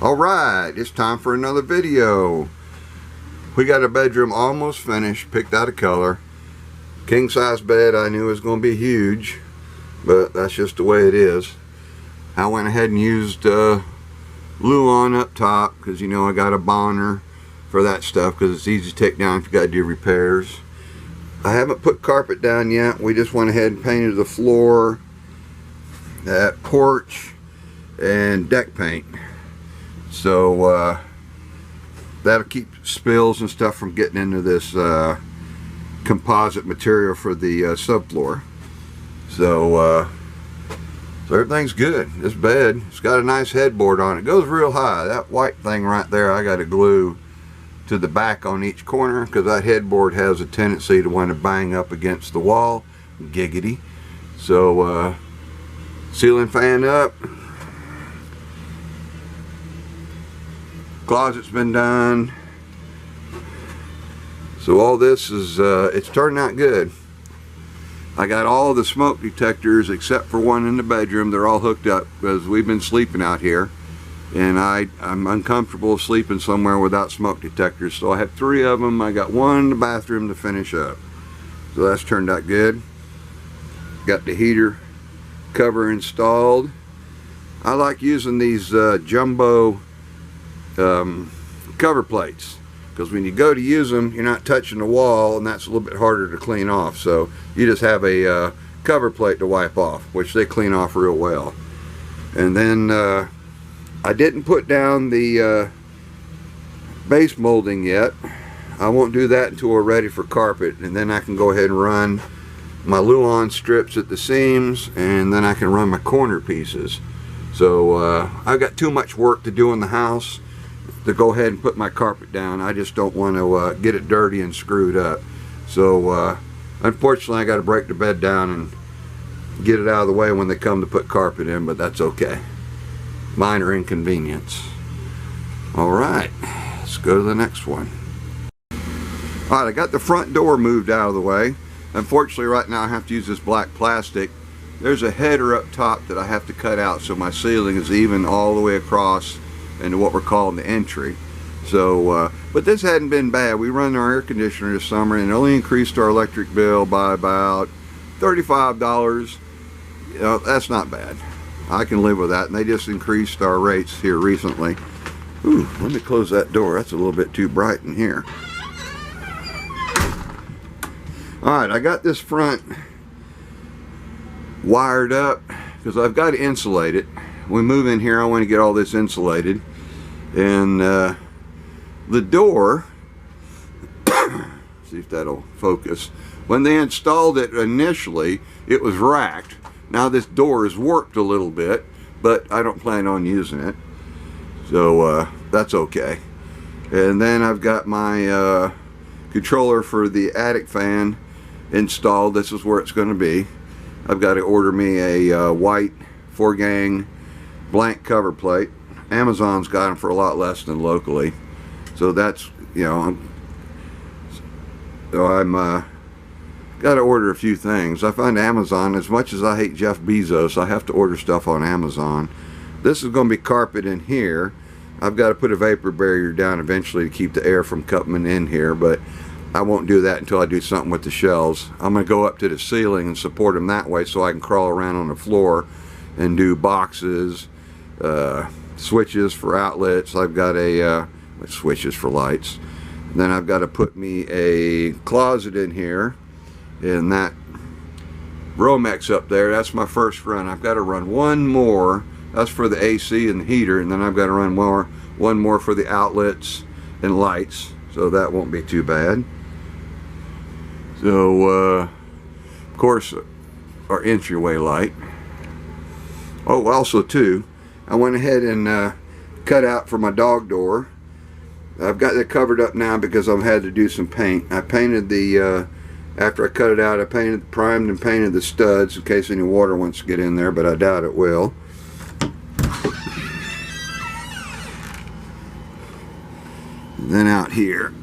Alright, it's time for another video. We got a bedroom almost finished, picked out a color. King size bed, I knew was going to be huge, but that's just the way it is. I went ahead and used Luan up top because you know I got a bonner for that stuff because it's easy to take down if you got to do repairs. I haven't put carpet down yet. We just went ahead and painted the floor, that porch, and deck paint. So that'll keep spills and stuff from getting into this composite material for the subfloor. So everything's good. This bed, it's got a nice headboard on it. It goes real high. That white thing right there, I got to glue to the back on each corner because that headboard has a tendency to want to bang up against the wall. Giggity. So ceiling fan up. Closet's been done. So all this is it's turned out good. I got all the smoke detectors except for one in the bedroom. They're all hooked up because we've been sleeping out here, and I'm uncomfortable sleeping somewhere without smoke detectors, so I have 3 of them. I got one in the bathroom to finish up, so that's turned out good. Got the heater cover installed. I like using these jumbo cover plates because when you go to use them, you're not touching the wall, and that's a little bit harder to clean off. So you just have a cover plate to wipe off, which they clean off real well. And then I didn't put down the base molding yet. I won't do that until we're ready for carpet, and then I can go ahead and run my Luan strips at the seams, and then I can run my corner pieces. So I've got too much work to do in the house to go ahead and put my carpet down. I just don't want to get it dirty and screwed up. So unfortunately I got to break the bed down and get it out of the way when they come to put carpet in, but that's okay. Minor inconvenience. Alright, let's go to the next one. Alright, I got the front door moved out of the way. Unfortunately right now I have to use this black plastic. There's a header up top that I have to cut out so my ceiling is even all the way across into what we're calling the entry. So but this hadn't been bad. We run our air conditioner this summer and it only increased our electric bill by about $35. You know, that's not bad. I can live with that, and they just increased our rates here recently. Ooh, let me close that door. That's a little bit too bright in here. Alright, I got this front wired up because I've got to insulate it. When we move in here, I want to get all this insulated. And the door, see if that'll focus. When they installed it initially, it was racked. Now this door is warped a little bit, but I don't plan on using it. So that's okay. And then I've got my controller for the attic fan installed. This is where it's going to be. I've got to order me a white 4-gang blank cover plate. Amazon's got them for a lot less than locally. So that's, you know, I'm got to order a few things. I find Amazon, as much as I hate Jeff Bezos, I have to order stuff on Amazon. This is going to be carpet in here. I've got to put a vapor barrier down eventually to keep the air from coming in here, but I won't do that until I do something with the shelves. I'm going to go up to the ceiling and support them that way so I can crawl around on the floor and do boxes, switches for outlets. I've got a switches for lights. And then I've got to put me a closet in here, and that Romex up there, that's my first run. I've got to run one more. That's for the AC and the heater, and then I've got to run one more for the outlets and lights, so that won't be too bad. So of course our entryway light. Oh, also too, I went ahead and cut out for my dog door. I've got it covered up now because I've had to do some paint. I painted the after I cut it out, I primed and painted the studs in case any water wants to get in there, but I doubt it will. Then out here,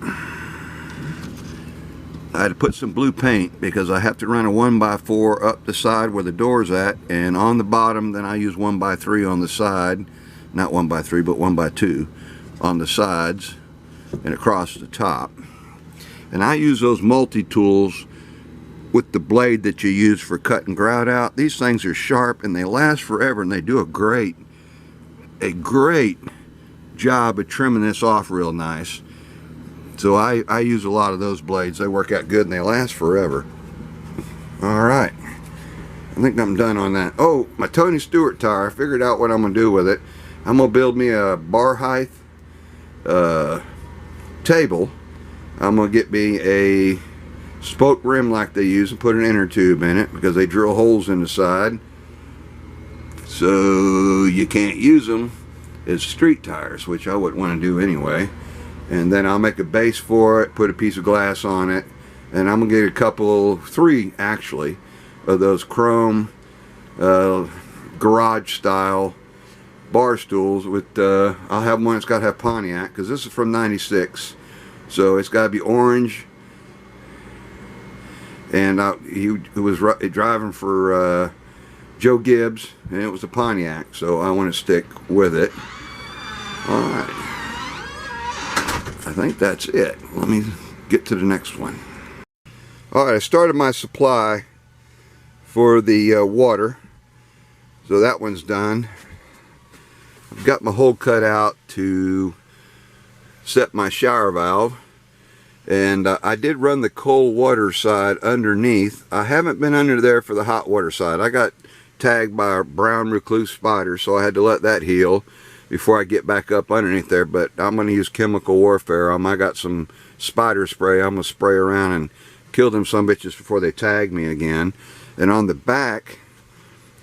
I had to put some blue paint because I have to run a 1x4 up the side where the door's at, and on the bottom then I use 1x3 on the side not 1x3 but 1x2 on the sides and across the top. And I use those multi-tools with the blade that you use for cutting grout out. These things are sharp and they last forever, and they do a great job of trimming this off real nice. So I use a lot of those blades. They work out good and they last forever. Alright, I think I'm done on that. Oh, my Tony Stewart tire, I figured out what I'm going to do with it. I'm going to build me a bar height table. I'm going to get me a spoke rim like they use and put an inner tube in it, because they drill holes in the side so you can't use them as street tires, which I wouldn't want to do anyway. And then I'll make a base for it, put a piece of glass on it, and I'm gonna get three actually, of those chrome garage style bar stools with I'll have one that's got to have Pontiac, because this is from '96, so it's got to be orange. And he was driving for Joe Gibbs, and it was a Pontiac, so I want to stick with it. Alright, I think that's it. Let me get to the next one. Alright, I started my supply for the water, so that one's done. I've got my hole cut out to set my shower valve. And I did run the cold water side underneath. I haven't been under there for the hot water side. I got tagged by a brown recluse spider, so I had to let that heal before I get back up underneath there. But I'm going to use chemical warfare. I got some spider spray. I'm going to spray around and kill them some bitches before they tag me again. And on the back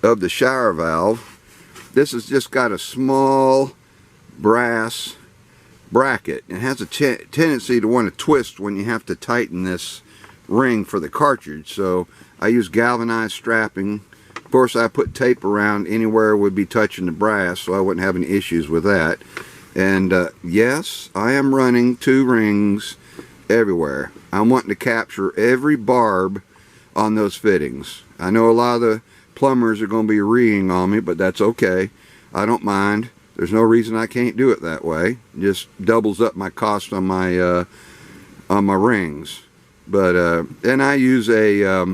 of the shower valve, this has just got a small brass bracket. It has a tendency to want to twist when you have to tighten this ring for the cartridge, so I use galvanized strapping. Of course, I put tape around anywhere it would be touching the brass, so I wouldn't have any issues with that. And yes, I am running 2 rings everywhere. I'm wanting to capture every barb on those fittings. I know a lot of the plumbers are going to be reeing on me, but that's okay. I don't mind. There's no reason I can't do it that way. It just doubles up my cost on my rings. But then I use a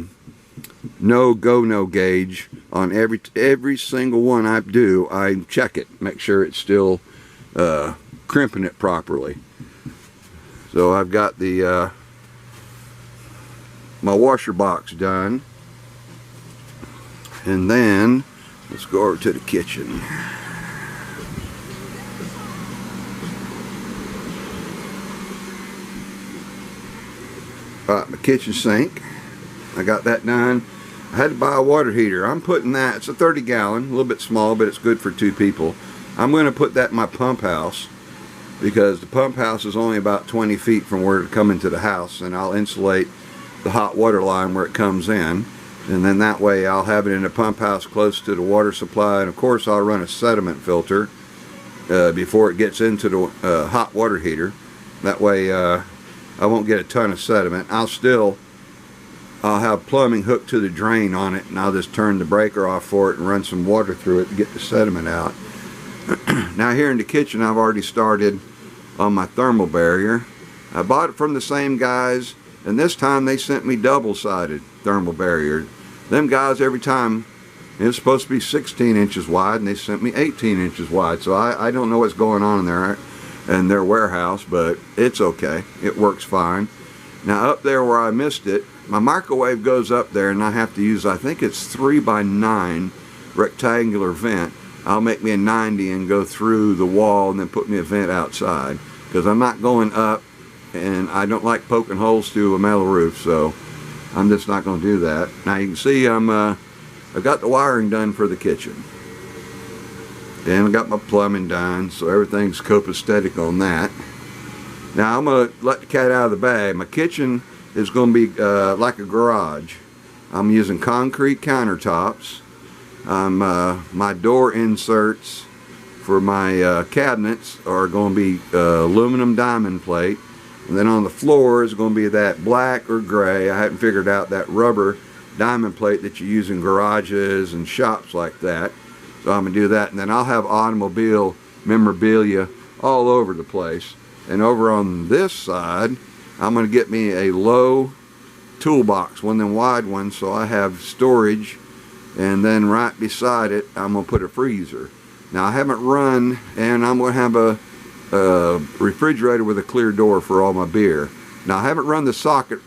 no gauge on every single one I do. I check it, make sure it's still crimping it properly. So I've got the my washer box done, and then let's go over to the kitchen. My kitchen sink, I got that done. I had to buy a water heater. I'm putting that, it's a 30 gallon, a little bit small, but it's good for 2 people. I'm going to put that in my pump house, because the pump house is only about 20 feet from where it comes into the house, and I'll insulate the hot water line where it comes in, and then that way I'll have it in the pump house close to the water supply. And of course I'll run a sediment filter before it gets into the hot water heater. That way I won't get a ton of sediment. I'll have plumbing hooked to the drain on it, and I'll just turn the breaker off for it and run some water through it to get the sediment out. Now here in the kitchen, I've already started on my thermal barrier. I bought it from the same guys, and this time they sent me double-sided thermal barrier. Them guys, every time, it was supposed to be 16 inches wide, and they sent me 18 inches wide. So I don't know what's going on in there in their warehouse, but it's okay. It works fine. Now up there where I missed it, my microwave goes up there, and I have to use, I think it's 3x9 rectangular vent. I'll make me a 90 and go through the wall and then put me a vent outside, because I'm not going up, and I don't like poking holes through a metal roof, so I'm just not going to do that. Now you can see I've got the wiring done for the kitchen, and I got my plumbing done, so everything's copacetic on that. Now I'm going to let the cat out of the bag. My kitchen is going to be like a garage. I'm using concrete countertops. My door inserts for my cabinets are going to be aluminum diamond plate, and then on the floor is going to be that black or gray, I haven't figured out, that rubber diamond plate that you use in garages and shops like that. So I'm going to do that, and then I'll have automobile memorabilia all over the place. And over on this side, I'm going to get me a low toolbox, one of them wide ones, so I have storage. And then right beside it, I'm going to put a freezer. Now I haven't run, and I'm going to have a refrigerator with a clear door for all my beer. Now I haven't run the circuit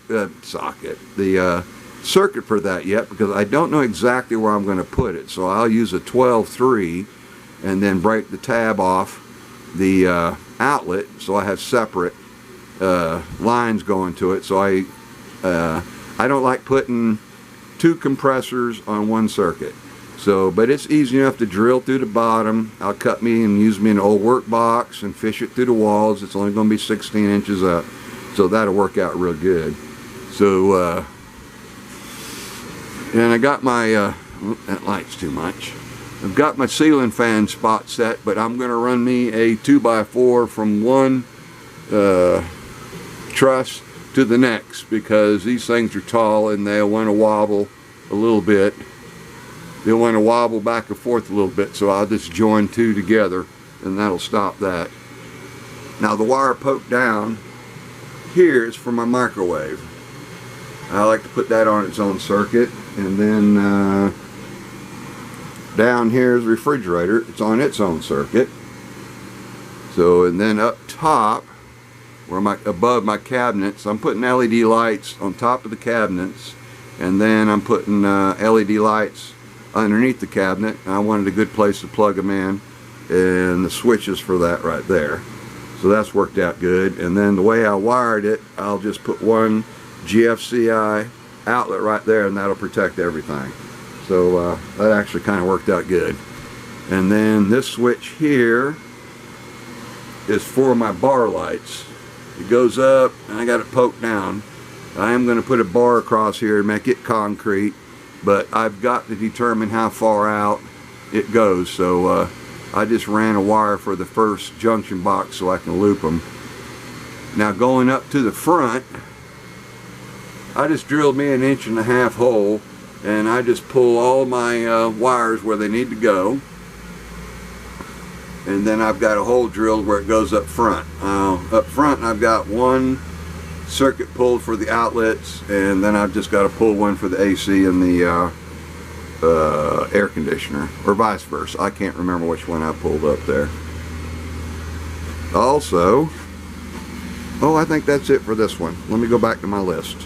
for that yet, because I don't know exactly where I'm going to put it. So I'll use a 12-3 and then break the tab off the outlet, so I have separate lines going to it. So I don't like putting two compressors on one circuit. So, but it's easy enough to drill through the bottom. I'll cut me and use me an old work box and fish it through the walls. It's only going to be 16 inches up, so that'll work out real good. So, and I got my, that light's too much. I've got my ceiling fan spot set, but I'm going to run me a 2x4 from one truss to the next, because these things are tall and they'll want to wobble a little bit. They'll want to wobble back and forth a little bit, so I'll just join two together and that'll stop that. Now the wire poked down here is for my microwave. I like to put that on its own circuit, and then down here is the refrigerator. It's on its own circuit. So, and then up top, where above my cabinets, I'm putting LED lights on top of the cabinets, and then I'm putting LED lights underneath the cabinet. I wanted a good place to plug them in, and the switches for that right there. So that's worked out good. And then the way I wired it, I'll just put one GFCI outlet right there, and that'll protect everything. So that actually kind of worked out good. And then this switch here is for my bar lights. It goes up, and I got it poked down. I am going to put a bar across here and make it concrete, but I've got to determine how far out it goes. So I just ran a wire for the first junction box so I can loop them. Now going up to the front, I just drilled me an 1.5 inch hole, and I just pull all my wires where they need to go. And then I've got a hole drilled where it goes up front. Up front I've got one circuit pulled for the outlets, and then I've just got to pull one for the AC and the air conditioner, or vice versa. I can't remember which one I pulled up there. Also, I think that's it for this one. Let me go back to my list.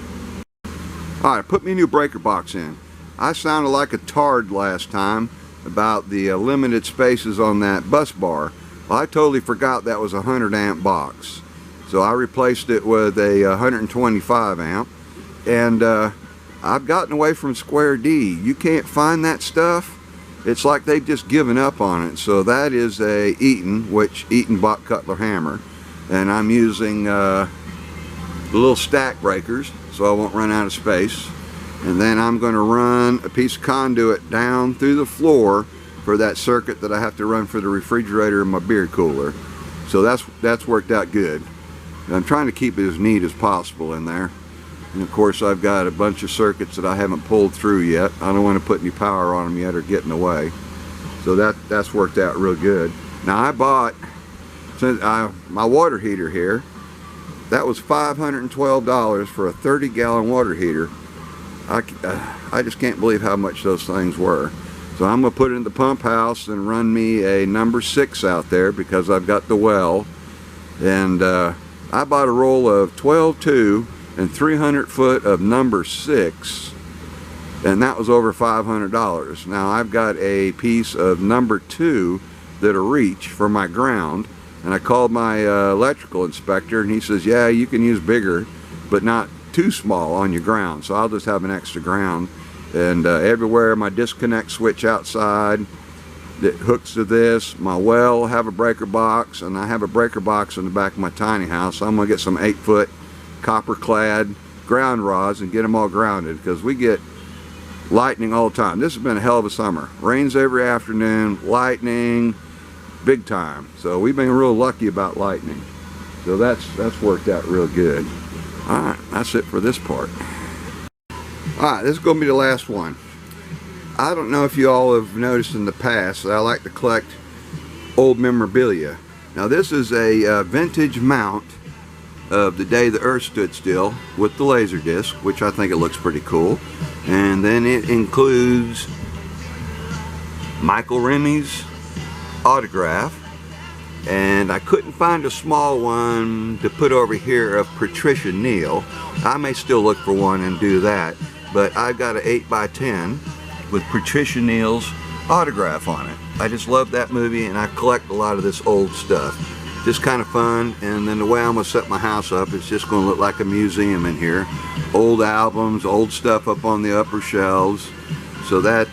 Alright, put me a new breaker box in. I sounded like a tard last time about the limited spaces on that bus bar. Well, I totally forgot that was a 100 amp box. So I replaced it with a 125 amp. And I've gotten away from Square D. You can't find that stuff. It's like they've just given up on it. So that is a Eaton, which Eaton bought Cutler Hammer. And I'm using the little stack breakers, so I won't run out of space. And then I'm going to run a piece of conduit down through the floor for that circuit that I have to run for the refrigerator and my beer cooler. So that's worked out good. And I'm trying to keep it as neat as possible in there. And of course I've got a bunch of circuits that I haven't pulled through yet. I don't want to put any power on them yet or get in the way. So that's worked out real good. Now I bought my water heater here. That was $512 for a 30-gallon water heater. I just can't believe how much those things were. So I'm going to put it in the pump house and run me a number 6 out there, because I've got the well. And I bought a roll of 12-2 and 300 foot of number 6, and that was over $500. Now I've got a piece of number 2 that'll reach for my ground, and I called my electrical inspector, and he says, yeah, you can use bigger, but not too small on your ground. So I'll just have an extra ground. And everywhere, my disconnect switch outside that hooks to this, my well will have a breaker box, and I have a breaker box in the back of my tiny house. So I'm going to get some 8-foot copper clad ground rods and get them all grounded, because we get lightning all the time. This has been a hell of a summer. Rains every afternoon, lightning, big time. So we've been real lucky about lightning. So that's worked out real good. Alright, that's it for this part. Alright, this is going to be the last one. I don't know if you all have noticed in the past that I like to collect old memorabilia. Now this is a vintage mount of the day the Earth stood still with the laser disc, which I think it looks pretty cool. And then it includes Michael Remy's autograph, and I couldn't find a small one to put over here of Patricia Neal. I may still look for one and do that, but I've got an 8x10 with Patricia Neal's autograph on it. I just love that movie, and I collect a lot of this old stuff. Just kind of fun. And then the way I'm going to set my house up, it's just going to look like a museum in here. Old albums, old stuff up on the upper shelves. So that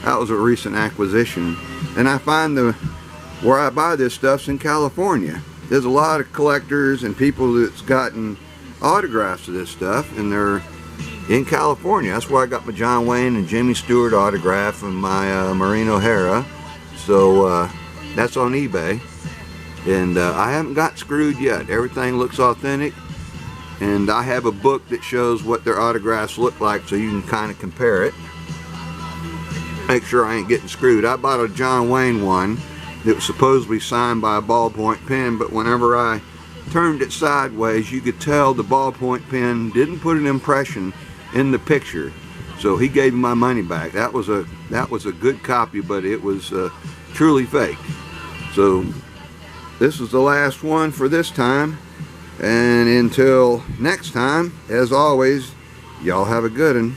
was a recent acquisition. And I find where I buy this stuff's in California. There's a lot of collectors and people that's gotten autographs of this stuff, and they're in California. That's where I got my John Wayne and Jimmy Stewart autograph and my Maureen O'Hara. So that's on eBay. And I haven't got screwed yet. Everything looks authentic. And I have a book that shows what their autographs look like, so you can kind of compare it. Make sure I ain't getting screwed. I bought a John Wayne one that was supposedly signed by a ballpoint pen, but whenever I turned it sideways, you could tell the ballpoint pen didn't put an impression in the picture. So he gave me my money back. That was a good copy, but it was truly fake. So this is the last one for this time, and until next time, as always, y'all have a good one.